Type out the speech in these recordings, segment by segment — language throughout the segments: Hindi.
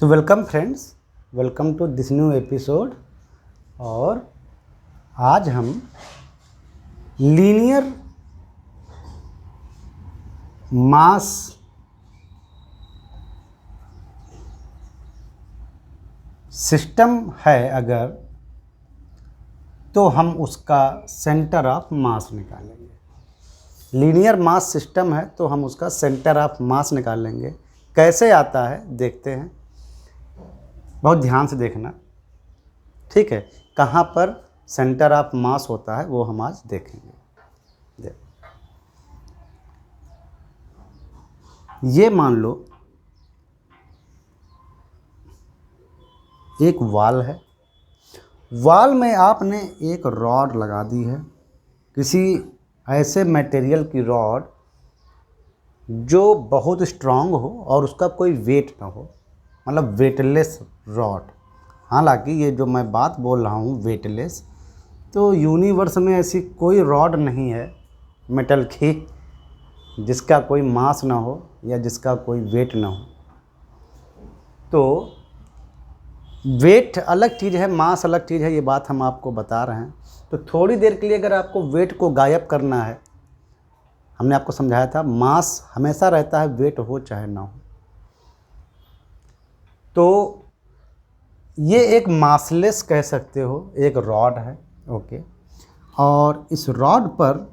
तो welcome friends, welcome to this new episode. और आज हम लीनियर मास सिस्टम है अगर, तो हम उसका सेंटर ऑफ मास निकालेंगे। लीनियर मास सिस्टम है तो हम उसका सेंटर ऑफ मास निकालेंगे। कैसे आता है देखते हैं, बहुत ध्यान से देखना, ठीक है। कहाँ पर सेंटर ऑफ मास होता है वो हम आज देखेंगे। ये मान लो एक वॉल है, वॉल में आपने एक रॉड लगा दी है, किसी ऐसे मटेरियल की रॉड जो बहुत स्ट्रांग हो और उसका कोई वेट ना हो, मतलब वेटलेस रॉड। हालांकि ये जो मैं बात बोल रहा हूँ वेटलेस, तो यूनिवर्स में ऐसी कोई रॉड नहीं है मेटल की जिसका कोई मास ना हो या जिसका कोई वेट ना हो। तो वेट अलग चीज़ है, मास अलग चीज़ है, ये बात हम आपको बता रहे हैं। तो थोड़ी देर के लिए अगर आपको वेट को गायब करना है, हमने आपको समझाया था मास हमेशा रहता है, वेट हो चाहे ना हो। तो ये एक मासलेस कह सकते हो, एक रॉड है, ओके। और इस रॉड पर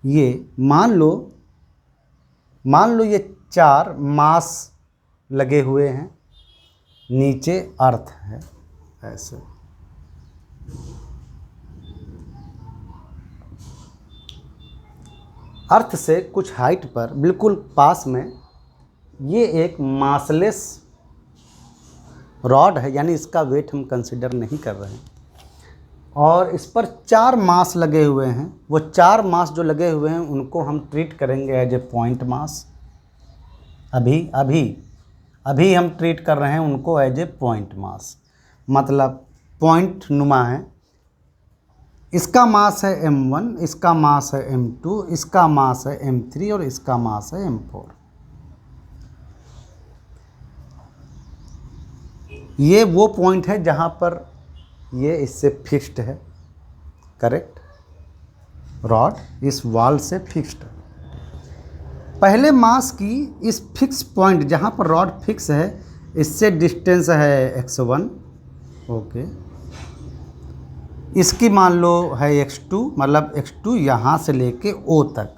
ये मान लो ये 4 मास लगे हुए हैं, नीचे अर्थ है ऐसे। अर्थ से कुछ हाइट पर बिल्कुल पास में ये एक मासलेस रॉड है, यानी इसका वेट हम कंसिडर नहीं कर रहे हैं। और इस पर 4 मास लगे हुए हैं। वो 4 मास जो लगे हुए हैं उनको हम ट्रीट करेंगे एज ए पॉइंट मास। अभी हम ट्रीट कर रहे हैं उनको एज ए पॉइंट मास, मतलब पॉइंट नुमा है। इसका मास है m1, इसका मास है m2, इसका मास है m3 और इसका मास है m4। ये वो पॉइंट है जहाँ पर ये इससे फिक्स्ड है, करेक्ट। रॉड इस वॉल से फिक्स्ड है। पहले मास की इस फिक्स पॉइंट जहाँ पर रॉड फिक्स है, इससे डिस्टेंस है x1, ओके। इसकी मान लो है x2, मतलब x2 यहाँ से लेके O तक,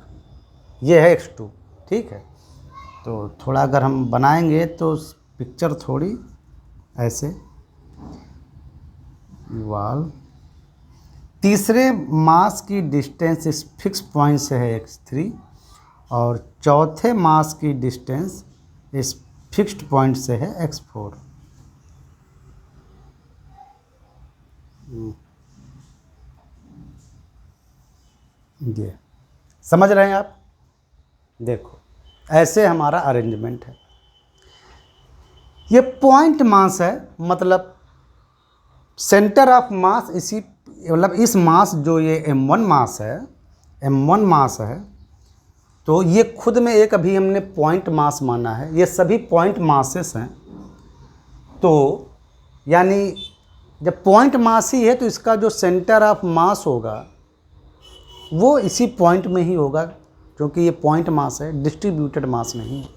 ये है x2, ठीक है। तो थोड़ा अगर हम बनाएंगे तो पिक्चर थोड़ी ऐसे, वॉल। तीसरे मास की डिस्टेंस इस फिक्स पॉइंट से है x3 और चौथे मास की डिस्टेंस इस फिक्स्ड पॉइंट से है x4। ये समझ रहे हैं आप? देखो ऐसे हमारा अरेंजमेंट है। ये पॉइंट मास है, मतलब सेंटर ऑफ मास इसी, मतलब इस मास जो ये m1 मास है, तो ये खुद में एक अभी हमने पॉइंट मास माना है। ये सभी पॉइंट मासेस हैं। तो यानी जब पॉइंट मास ही है तो इसका जो सेंटर ऑफ मास होगा वो इसी पॉइंट में ही होगा, क्योंकि ये पॉइंट मास है, डिस्ट्रीब्यूटेड मास नहीं है।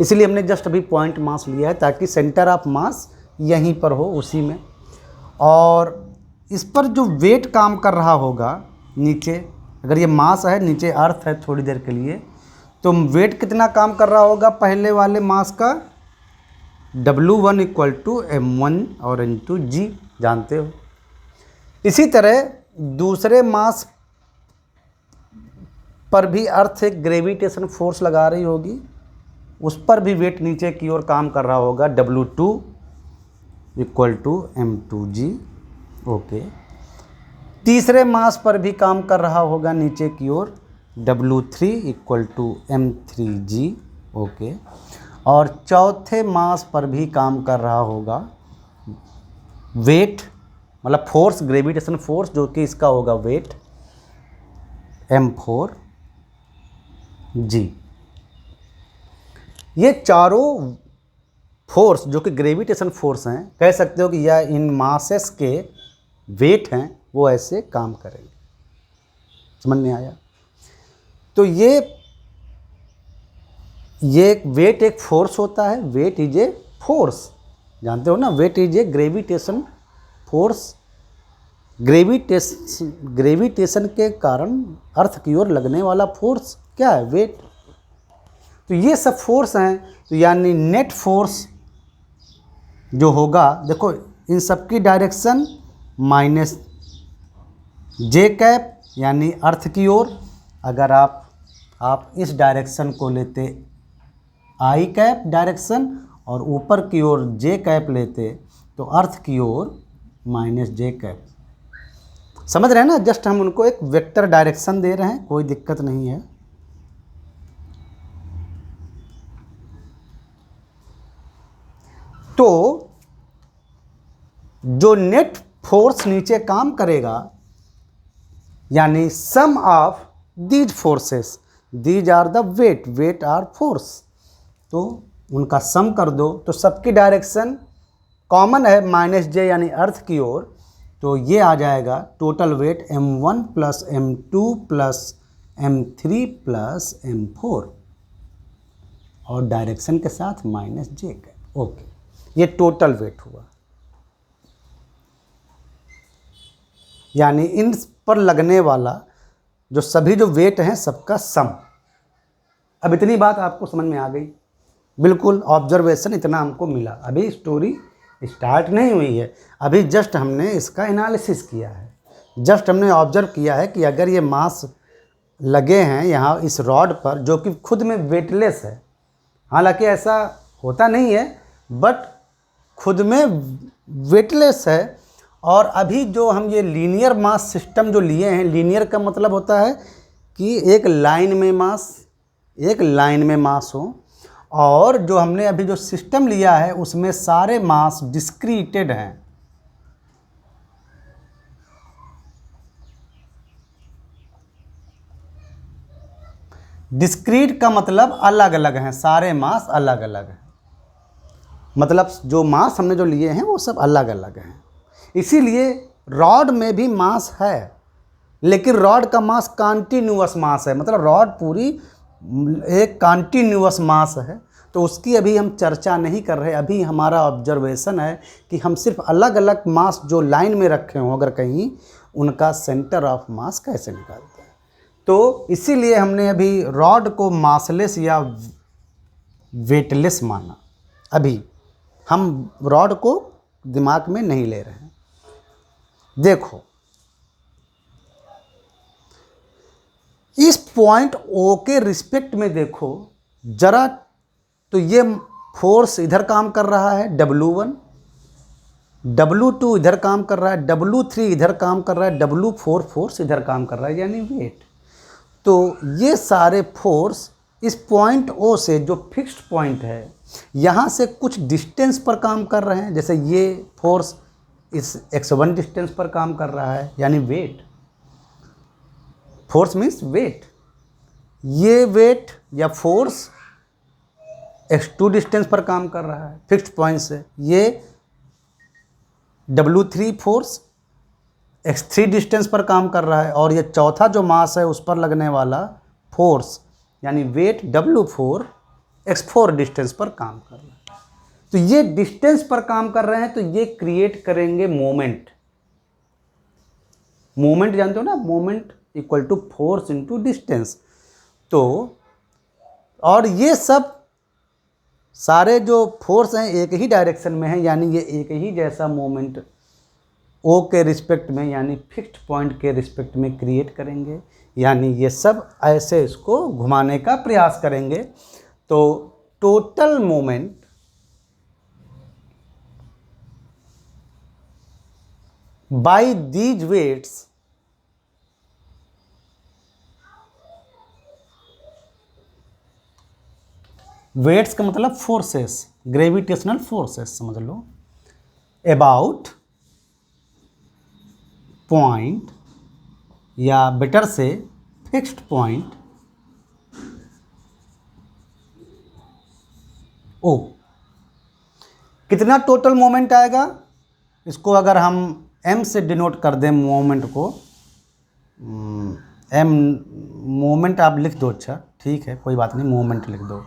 इसलिए हमने जस्ट अभी पॉइंट मास लिया है ताकि सेंटर ऑफ मास यहीं पर हो, उसी में। और इस पर जो वेट काम कर रहा होगा नीचे, अगर ये मास है, नीचे अर्थ है थोड़ी देर के लिए, तो वेट कितना काम कर रहा होगा पहले वाले मास का? W1 = m1 और m2 g, जानते हो। इसी तरह दूसरे मास पर भी अर्थ एक ग्रेविटेशन फोर्स लगा रही होगी, उस पर भी वेट नीचे की ओर काम कर रहा होगा, W2 = m2g, ओके। तीसरे मास पर भी काम कर रहा होगा नीचे की ओर, W3 = m3g, ओके। और चौथे मास पर भी काम कर रहा होगा वेट, मतलब फोर्स, ग्रेविटेशन फोर्स, जो कि इसका होगा वेट, m4g। ये चारों फोर्स जो कि ग्रेविटेशन फोर्स हैं, कह सकते हो कि यह इन मासेस के वेट हैं, वो ऐसे काम करेंगे। समझ में आया? तो ये वेट एक फोर्स होता है। वेट इज ए फोर्स, जानते हो ना, weight is a gravitation force. Gravitation के कारण अर्थ की ओर लगने वाला फोर्स क्या है? वेट। तो ये सब फोर्स हैं। तो यानी नेट फोर्स जो होगा, देखो इन सब की डायरेक्शन माइनस जे कैप, यानी अर्थ की ओर। अगर आप इस डायरेक्शन को लेते आई कैप डायरेक्शन और ऊपर की ओर जे कैप लेते तो अर्थ की ओर माइनस जे कैप। समझ रहे हैं ना? जस्ट हम उनको एक वेक्टर डायरेक्शन दे रहे हैं, कोई दिक्कत नहीं है। तो जो नेट फोर्स नीचे काम करेगा, यानी sum of these forces, these are the weight or force, तो उनका सम कर दो तो सबकी डायरेक्शन कॉमन है माइनस जे यानी अर्थ की ओर। तो ये आ जाएगा total weight m1 plus m2 plus m3 plus m4 और डायरेक्शन के साथ माइनस जे कैप। ओके, ये टोटल वेट हुआ, यानी इन पर लगने वाला जो सभी जो वेट हैं सबका सम। अब इतनी बात आपको समझ में आ गई? बिल्कुल, ऑब्जर्वेशन इतना हमको मिला। अभी स्टोरी स्टार्ट नहीं हुई है, अभी जस्ट हमने इसका एनालिसिस किया है। जस्ट हमने ऑब्जर्व किया है कि अगर ये मास लगे हैं यहाँ इस रॉड पर, जो कि खुद में वेटलेस है, हालांकि ऐसा होता नहीं है, बट खुद में वेटलेस है। और अभी जो हम ये लीनियर मास सिस्टम जो लिए हैं, लीनियर का मतलब होता है कि एक लाइन में मास हो, और जो हमने अभी जो सिस्टम लिया है उसमें सारे मास डिस्क्रीटेड हैं। डिस्क्रीट का मतलब अलग अलग हैं, सारे मास अलग अलग हैं, मतलब जो मास हमने जो लिए हैं वो सब अलग अलग हैं। इसीलिए रॉड में भी मास है, लेकिन रॉड का मास कॉन्टिन्यूअस मास है, मतलब रॉड पूरी एक कॉन्टिन्यूअस मास है। तो उसकी अभी हम चर्चा नहीं कर रहे। अभी हमारा ऑब्जर्वेशन है कि हम सिर्फ अलग अलग मास जो लाइन में रखे हों अगर कहीं, उनका सेंटर ऑफ मास कैसे निकालते हैं। तो इसीलिए हमने अभी रॉड को मासलेस या वेटलेस माना। अभी हम रॉड को दिमाग में नहीं ले रहे हैं। देखो इस पॉइंट O के रिस्पेक्ट में देखो जरा, तो ये फोर्स इधर काम कर रहा है W1, W2 इधर काम कर रहा है, W3 इधर काम कर रहा है, W4 फोर्स इधर काम कर रहा है, यानी वेट। तो ये सारे फोर्स इस पॉइंट O से जो फिक्स्ड पॉइंट है यहाँ से कुछ डिस्टेंस पर काम कर रहे हैं। जैसे ये फोर्स इस x1 डिस्टेंस पर काम कर रहा है, यानी वेट। Force means weight. ये वेट या फोर्स x2 डिस्टेंस पर काम कर रहा है फिक्स्ड पॉइंट से। ये W3 फोर्स x3 डिस्टेंस पर काम कर रहा है, और ये चौथा जो मास है उस पर लगने वाला फोर्स यानी वेट W4 x4 डिस्टेंस पर काम कर रहा है। तो ये डिस्टेंस पर काम कर रहे हैं, तो ये क्रिएट करेंगे मोमेंट। मोमेंट जानते हो ना, moment equal to force into distance. तो और ये सब सारे जो फोर्स हैं एक ही डायरेक्शन में हैं, यानी ये एक ही जैसा मोमेंट O के रिस्पेक्ट में यानी फिक्स्ड पॉइंट के रिस्पेक्ट में क्रिएट करेंगे, यानी ये सब ऐसे इसको घुमाने का प्रयास करेंगे। तो total moment by these weights weights का मतलब फोर्सेस, ग्रेविटेशनल फोर्सेस समझ लो, अबाउट पॉइंट या बेटर से फिक्स्ड पॉइंट ओ। कितना टोटल मोमेंट आएगा, इसको अगर हम m से डिनोट कर दें मोमेंट को, m मोमेंट आप लिख दो, अच्छा ठीक है कोई बात नहीं, मोमेंट लिख दो।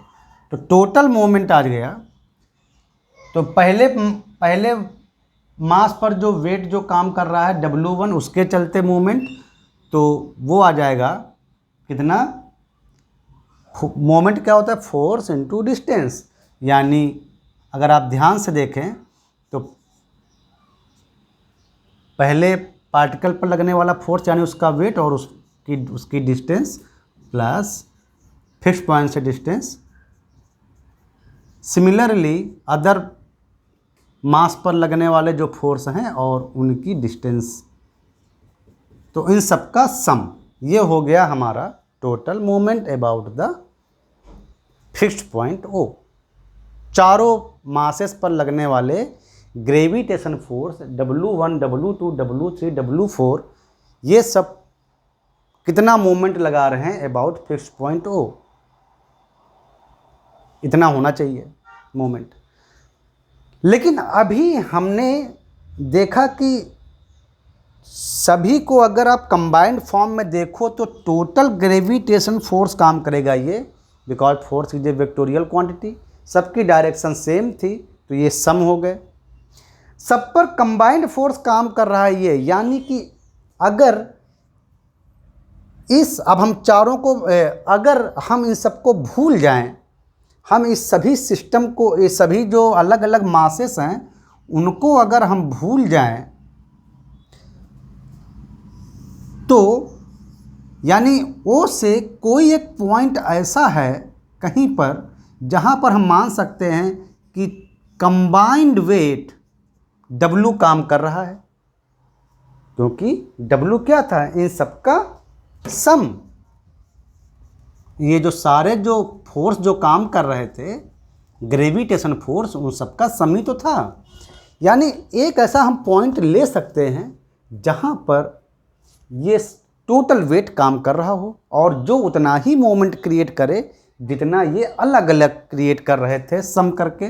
तो टोटल मोमेंट आ गया, तो पहले मास पर जो वेट जो काम कर रहा है W1 उसके चलते मोमेंट, तो वो आ जाएगा कितना, मोमेंट क्या होता है, फोर्स इनटू डिस्टेंस। यानी अगर आप ध्यान से देखें तो पहले पार्टिकल पर लगने वाला फोर्स यानी उसका वेट और उसकी डिस्टेंस प्लस फिक्स्ड पॉइंट से डिस्टेंस, सिमिलरली अदर मास पर लगने वाले जो फोर्स हैं और उनकी डिस्टेंस, तो इन सब का सम, ये हो गया हमारा total moment about the fixed point O. चारों मासेस पर लगने वाले gravitation force W1, W2, W3, W4, ये सब कितना मोमेंट लगा रहे हैं अबाउट फिक्स्ड पॉइंट ओ, इतना होना चाहिए मोमेंट। लेकिन अभी हमने देखा कि सभी को अगर आप कंबाइंड फॉर्म में देखो तो टोटल ग्रेविटेशन फोर्स काम करेगा ये, because force is a vectorial quantity, सबकी डायरेक्शन सेम थी, तो ये सम हो गए। सब पर कंबाइंड फोर्स काम कर रहा है ये, यानी कि अगर अब हम चारों को, अगर हम इन सबको भूल जाएं, हम इस सभी सिस्टम को, ये सभी जो अलग अलग मासेस हैं उनको अगर हम भूल जाएं, तो यानी ओ से कोई एक पॉइंट ऐसा है कहीं पर जहां पर हम मान सकते हैं कि कंबाइंड वेट W काम कर रहा है, क्योंकि W क्या था, इन सबका सम। ये जो सारे जो फोर्स जो काम कर रहे थे ग्रेविटेशन फोर्स, उन सबका सम ही तो था। यानी एक ऐसा हम पॉइंट ले सकते हैं जहां पर ये टोटल वेट काम कर रहा हो और जो उतना ही मोमेंट क्रिएट करे जितना ये अलग अलग क्रिएट कर रहे थे सम करके।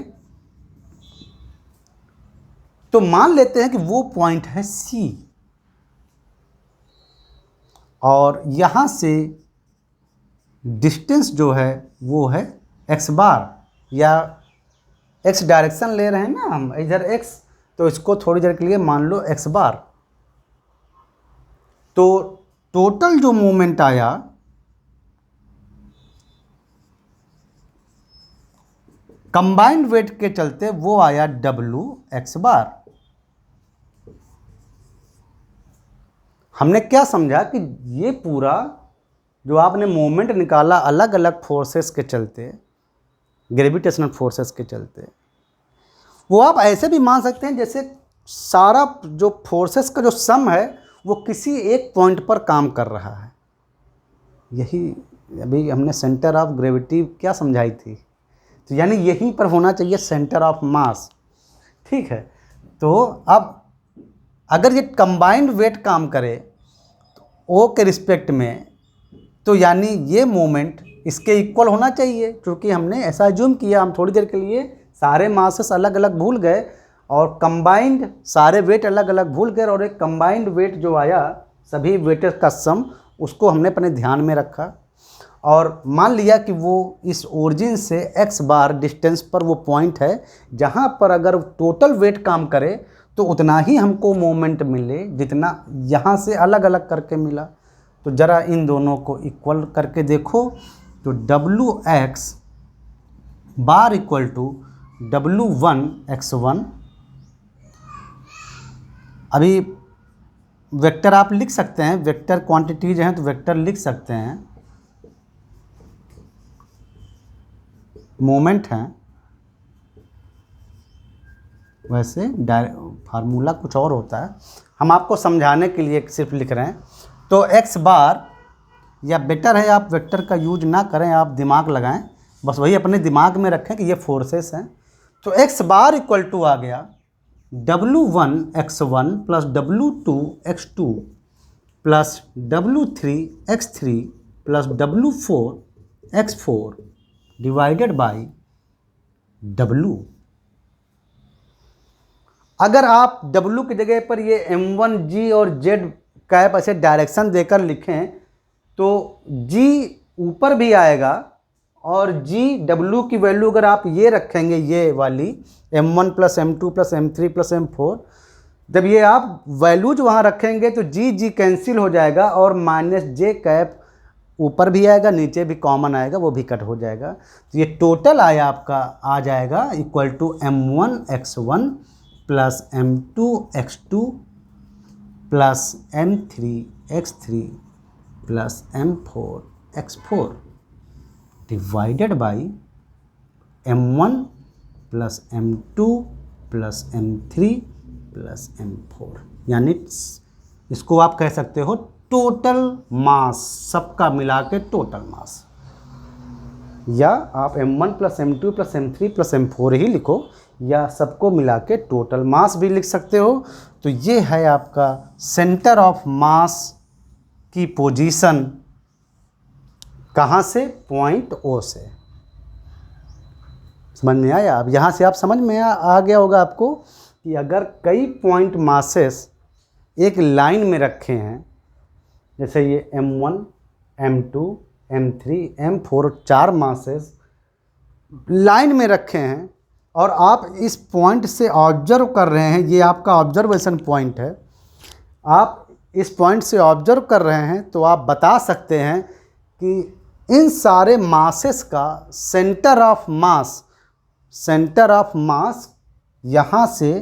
तो मान लेते हैं कि वो पॉइंट है C, और यहां से डिस्टेंस जो है वो है x बार, या x डायरेक्शन ले रहे हैं ना हम इधर x, तो इसको थोड़ी देर के लिए मान लो x बार। तो टोटल जो मोमेंट आया कंबाइंड वेट के चलते वो आया W x बार। हमने क्या समझा कि ये पूरा जो आपने मोमेंट निकाला अलग अलग फोर्सेस के चलते, ग्रेविटेशनल फोर्सेस के चलते, वो आप ऐसे भी मान सकते हैं जैसे सारा जो फोर्सेस का जो सम है वो किसी एक पॉइंट पर काम कर रहा है। यही अभी हमने सेंटर ऑफ ग्रेविटी क्या समझाई थी, तो यानी यहीं पर होना चाहिए सेंटर ऑफ मास, ठीक है। तो अब अगर ये कंबाइंड वेट काम करे ओ के रिस्पेक्ट में, तो यानी ये मोमेंट इसके इक्वल होना चाहिए, क्योंकि हमने ऐसा अज्यूम किया, हम थोड़ी देर के लिए सारे मासेस अलग अलग भूल गए और कंबाइंड सारे वेट अलग अलग भूल गए, और एक कंबाइंड वेट जो आया सभी वेटेस का सम, उसको हमने अपने ध्यान में रखा और मान लिया कि वो इस ओरिजिन से x बार डिस्टेंस पर वो पॉइंट है जहाँ पर अगर टोटल वेट काम करे तो उतना ही हमको मोमेंट मिले जितना यहाँ से अलग अलग करके मिला। तो ज़रा इन दोनों को इक्वल करके देखो, तो WX bar equal to W1 x1। अभी वेक्टर आप लिख सकते हैं, वेक्टर क्वांटिटीज हैं तो वेक्टर लिख सकते हैं, मोमेंट हैं, वैसे फार्मूला कुछ और होता है, हम आपको समझाने के लिए सिर्फ लिख रहे हैं। तो x बार, या बेटर है आप वेक्टर का यूज ना करें, आप दिमाग लगाएं, बस वही अपने दिमाग में रखें कि ये फोर्सेस हैं। तो x बार इक्वल टू आ गया W1 x1 plus W2 x2 plus W3 x3 plus W4x4 divided by W। अगर आप W की जगह पर ये M1 G और Z कैप ऐसे डायरेक्शन देकर लिखें तो G ऊपर भी आएगा और G W की वैल्यू अगर आप ये रखेंगे, ये वाली M1 plus M2 plus M3 plus M4, जब ये आप वैल्यूज वहाँ रखेंगे तो G कैंसिल हो जाएगा और माइनस J कैप ऊपर भी आएगा, नीचे भी कॉमन आएगा, वो भी कट हो जाएगा। तो ये टोटल आया आपका आ जाएगा equal to M1x1 plus M2x2 plus M3x3 plus M4x4 divided by M1 plus M2 plus M3 plus M4, यानी इसको आप कह सकते हो टोटल मास, सबका मिला के टोटल मास, या आप M1 plus M2 plus M3 plus M4 ही लिखो, या सबको मिला के टोटल मास भी लिख सकते हो। तो ये है आपका सेंटर ऑफ मास की पोजीशन, कहाँ से? पॉइंट O से। समझ में आया? अब यहाँ से आप समझ में आ गया होगा आपको कि अगर कई पॉइंट मासेस एक लाइन में रखे हैं, जैसे ये M1, M2, M3, M4 4 masses line में रखे हैं और आप इस पॉइंट से ऑब्जर्व कर रहे हैं, ये आपका ऑब्जर्वेशन पॉइंट है, आप इस पॉइंट से ऑब्जर्व कर रहे हैं, तो आप बता सकते हैं कि इन सारे मासेस का सेंटर ऑफ मास यहाँ से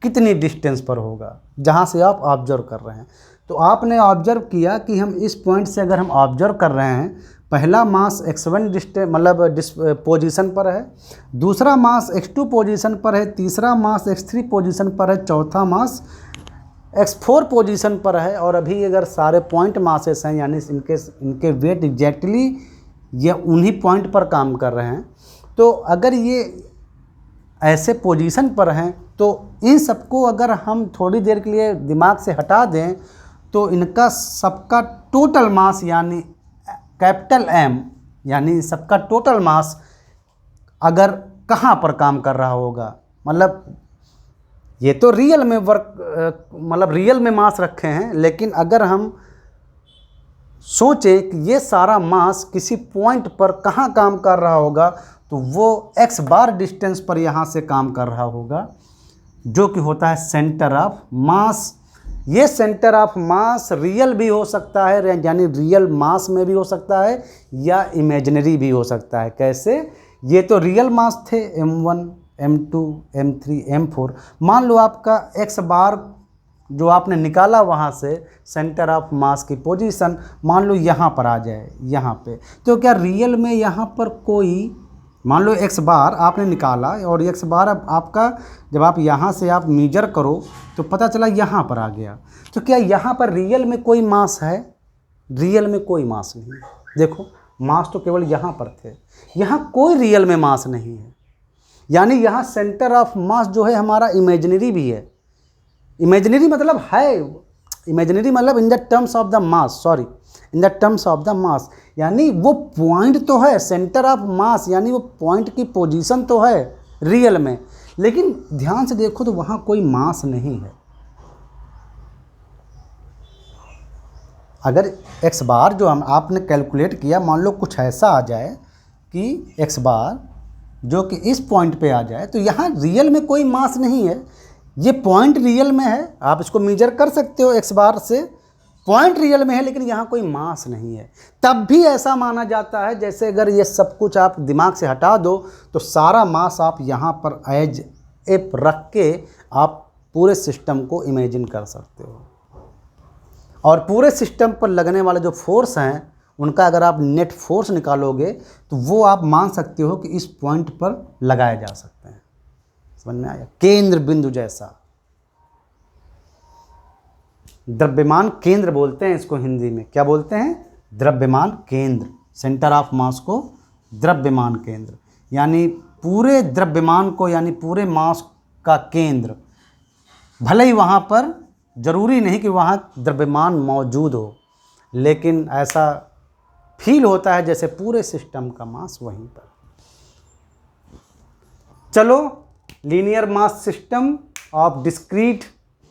कितनी डिस्टेंस पर होगा, जहाँ से आप ऑब्जर्व कर रहे हैं। तो आपने ऑब्जर्व किया कि हम इस पॉइंट से अगर हम ऑब्जर्व कर रहे हैं, पहला मास x1 डिस्टेंस मतलब पोजीशन पर है, दूसरा मास x2 पोजीशन पर है, तीसरा मास x3 पोजीशन पर है, चौथा मास x4 पोजीशन पर है, और अभी अगर सारे पॉइंट मासेस हैं यानी इनके वेट एग्जैक्टली ये उन्हीं पॉइंट पर काम कर रहे हैं। तो अगर ये ऐसे पोजीशन पर हैं तो इन सबको अगर हम थोड़ी देर के लिए दिमाग से हटा दें तो इनका सबका टोटल मास यानी कैपिटल M यानी सबका टोटल मास अगर कहाँ पर काम कर रहा होगा, मतलब ये तो रियल में रियल में मास रखे हैं, लेकिन अगर हम सोचें कि ये सारा मास किसी पॉइंट पर कहाँ काम कर रहा होगा तो वो x बार डिस्टेंस पर यहाँ से काम कर रहा होगा, जो कि होता है सेंटर ऑफ मास। ये सेंटर ऑफ मास रियल भी हो सकता है, यानी रियल मास में भी हो सकता है, या इमेजिनरी भी हो सकता है। कैसे? ये तो रियल मास थे M1, M2, M3, M4। मान लो आपका x बार जो आपने निकाला वहाँ से सेंटर ऑफ मास की पोजीशन, मान लो यहाँ पर आ जाए, यहाँ पे, तो क्या रियल में यहाँ पर कोई, मान लो x बार आपने निकाला और x बार अब आपका जब आप यहाँ से आप मेजर करो तो पता चला यहाँ पर आ गया, तो क्या यहाँ पर रियल में कोई मास है? रियल में कोई मास नहीं है। देखो मास तो केवल यहाँ पर थे, यहाँ कोई रियल में मास नहीं है, यानी यहाँ सेंटर ऑफ मास जो है हमारा इमेजिनरी भी है। इमेजिनरी मतलब है, इमेजिनरी मतलब in the terms of the mass, sorry, in the terms of the mass, यानी वो पॉइंट तो है सेंटर ऑफ मास, यानी वो पॉइंट की पोजीशन तो है रियल में, लेकिन ध्यान से देखो तो वहाँ कोई मास नहीं है। अगर x बार जो आपने कैलकुलेट किया, मान लो कुछ ऐसा आ जाए कि x बार जो कि इस पॉइंट पे आ जाए, तो यहाँ रियल में कोई मास नहीं है, ये पॉइंट रियल में है, आप इसको मेजर कर सकते हो x बार से, पॉइंट रियल में है, लेकिन यहाँ कोई मास नहीं है। तब भी ऐसा माना जाता है जैसे अगर ये सब कुछ आप दिमाग से हटा दो तो सारा मास आप यहाँ पर एज एप रख के आप पूरे सिस्टम को इमेजिन कर सकते हो, और पूरे सिस्टम पर लगने वाले जो फोर्स हैं उनका अगर आप नेट फोर्स निकालोगे तो वो आप मान सकते हो कि इस पॉइंट पर लगाए जा सकते हैं। समझ में आया? केंद्र बिंदु जैसा, द्रव्यमान केंद्र बोलते हैं इसको हिंदी में, क्या बोलते हैं? द्रव्यमान केंद्र। सेंटर ऑफ मास को द्रव्यमान केंद्र, यानी पूरे द्रव्यमान को, यानी पूरे मास का केंद्र। भले ही वहाँ पर ज़रूरी नहीं कि वहाँ द्रव्यमान मौजूद हो, लेकिन ऐसा फील होता है जैसे पूरे सिस्टम का मास वहीं पर। चलो, linear mass system of discrete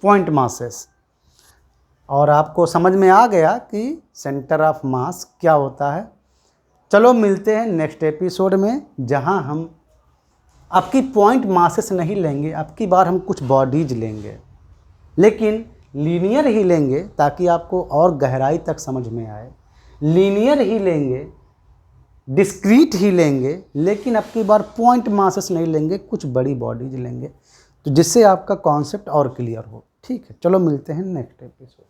point masses, और आपको समझ में आ गया कि सेंटर ऑफ मास क्या होता है। चलो मिलते हैं नेक्स्ट एपिसोड में, जहां हम आपकी पॉइंट मासेस नहीं लेंगे, अब की बार हम कुछ बॉडीज लेंगे, लेकिन लीनियर ही लेंगे ताकि आपको और गहराई तक समझ में आए। लीनियर ही लेंगे, डिस्क्रीट ही लेंगे, लेकिन अब की बार पॉइंट मासेस नहीं लेंगे, कुछ बड़ी बॉडीज लेंगे, तो जिससे आपका कॉन्सेप्ट और क्लियर हो। ठीक है, चलो मिलते हैं नेक्स्ट एपिसोड।